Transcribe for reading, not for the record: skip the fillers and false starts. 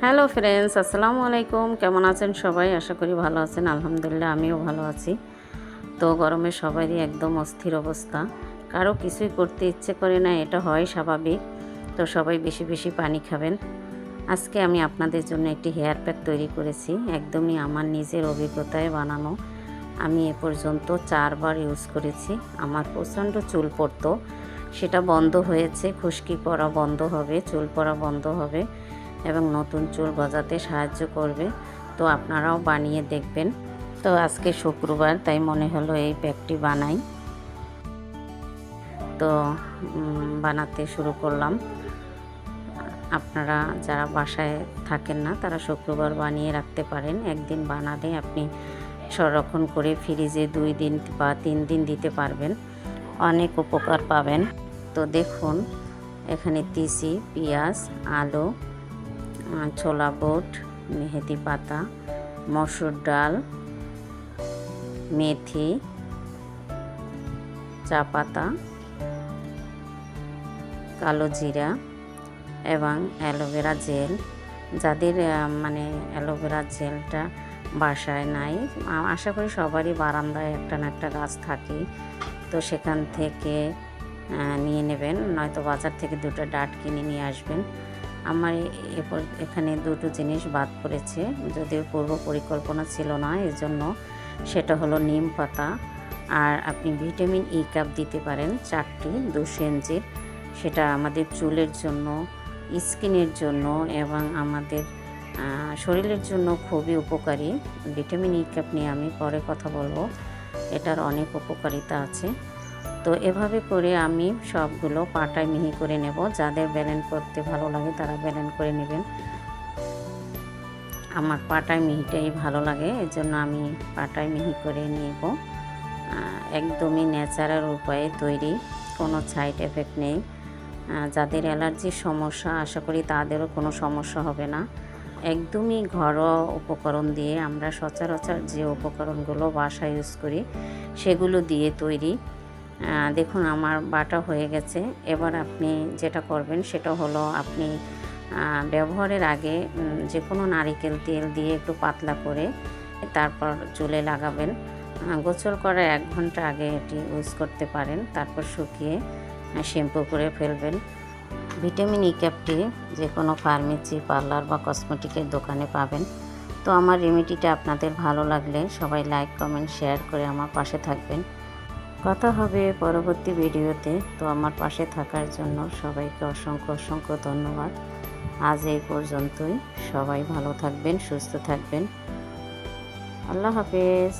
Hello friends, আসসালামু আলাইকুম। কেমন আছেন সবাই? আশা করি ভালো আছেন। আলহামদুলিল্লাহ আমিও ভালো আছি। তো গরমে সবারই একদম অস্থির অবস্থা, কারো কিছুই করতে ইচ্ছে করে না, এটা হয় স্বাভাবিক। তো সবাই বেশি বেশি পানি খাবেন। আজকে আমি আপনাদের জন্য একটি হেয়ার প্যাক তৈরি করেছি, একদমই আমার নিজের অভিজ্ঞতায় বানানো। আমি এ পর্যন্ত 4 বার ইউজ করেছি। আমার প্রচণ্ড চুল পড়তো, সেটা বন্ধ হয়েছে। খুশকি পড়া বন্ধ হবে, চুল পড়া বন্ধ হবে এবং নতুন চুল গজাতে সাহায্য করবে। তো আপনারাও বানিয়ে দেখবেন। তো আজকে শুক্রবার, তাই মনে হলো এই প্যাকটি বানাই। তো বানাতে শুরু করলাম। আপনারা যারা বাসায় থাকেন না তারা শুক্রবার বানিয়ে রাখতে পারেন। একদিন বানালে আপনি সংরক্ষণ করে ফ্রিজে 2 দিন বা 3 দিন দিতে পারবেন, অনেক উপকার পাবেন। তো দেখুন, এখানে তিসি, পেঁয়াজ, আলু, ছোলা বুট, মেহেদি পাতা, মসুর ডাল, মেথি, চা পাতা, কালো জিরা এবং অ্যালোভেরা জেল। যাদের অ্যালোভেরা জেলটা বাসায় নাই, আশা করি সবারই বারান্দায় একটা না একটা গাছ থাকে, তো সেখান থেকে নিয়ে নেবেন, নয়তো বাজার থেকে 2টা ডাঁট কিনে নিয়ে আসবেন। আমার এখানে 2টো জিনিস বাদ পড়েছে, যদিও পূর্ব পরিকল্পনা ছিল না, এজন্য সেটা হলো নিম পাতা। আর আপনি ভিটামিন ই কাপ দিতে পারেন 4টি, 200 mg। সেটা আমাদের চুলের জন্য, স্কিনের জন্য এবং আমাদের শরীরের জন্য খুবই উপকারী। ভিটামিন ই কাপ নিয়ে আমি পরে কথা বলবো, এটার অনেক উপকারিতা আছে। তো এভাবে করে আমি সবগুলো পাটায় মিহি করে নেব। যাদের ব্লেন্ড করতে ভালো লাগে তারা ব্লেন্ড করে নেবেন। আমার পাটায় মিহিটাই ভালো লাগে, এজন্য আমি পাটায় মিহি করে নেব। একদমই ন্যাচারাল উপায়ে তৈরি, কোনো সাইড এফেক্ট নেই। যাদের অ্যালার্জির সমস্যা, আশা করি তাদেরও কোনো সমস্যা হবে না। একদমই ঘরোয়া উপকরণ দিয়ে, আমরা সচরাচর যে উপকরণগুলো বাসায় ইউজ করি সেগুলো দিয়ে তৈরি। দেখুন আমার বাটা হয়ে গেছে। এবার আপনি যেটা করবেন সেটা হলো, আপনি ব্যবহারের আগে যে কোনো নারিকেল তেল দিয়ে একটু পাতলা করে তারপর চুলে লাগাবেন। গোসল করার 1 ঘন্টা আগে এটি ইউজ করতে পারেন, তারপর শুকিয়ে শ্যাম্পু করে ফেলবেন। ভিটামিন ই ক্যাপটি যে কোনো ফার্মেসি, পার্লার বা কসমেটিকের দোকানে পাবেন। তো আমার রেমেডিটা আপনাদের ভালো লাগলে সবাই লাইক, কমেন্ট, শেয়ার করে আমার পাশে থাকবেন। কথা হবে পরবর্তী ভিডিওতে। তো আমার পাশে থাকার জন্য সবাইকে অসংখ্য অসংখ্য ধন্যবাদ। আজ এই পর্যন্তই। সবাই ভালো থাকবেন, সুস্থ থাকবেন। আল্লাহ হাফেজ।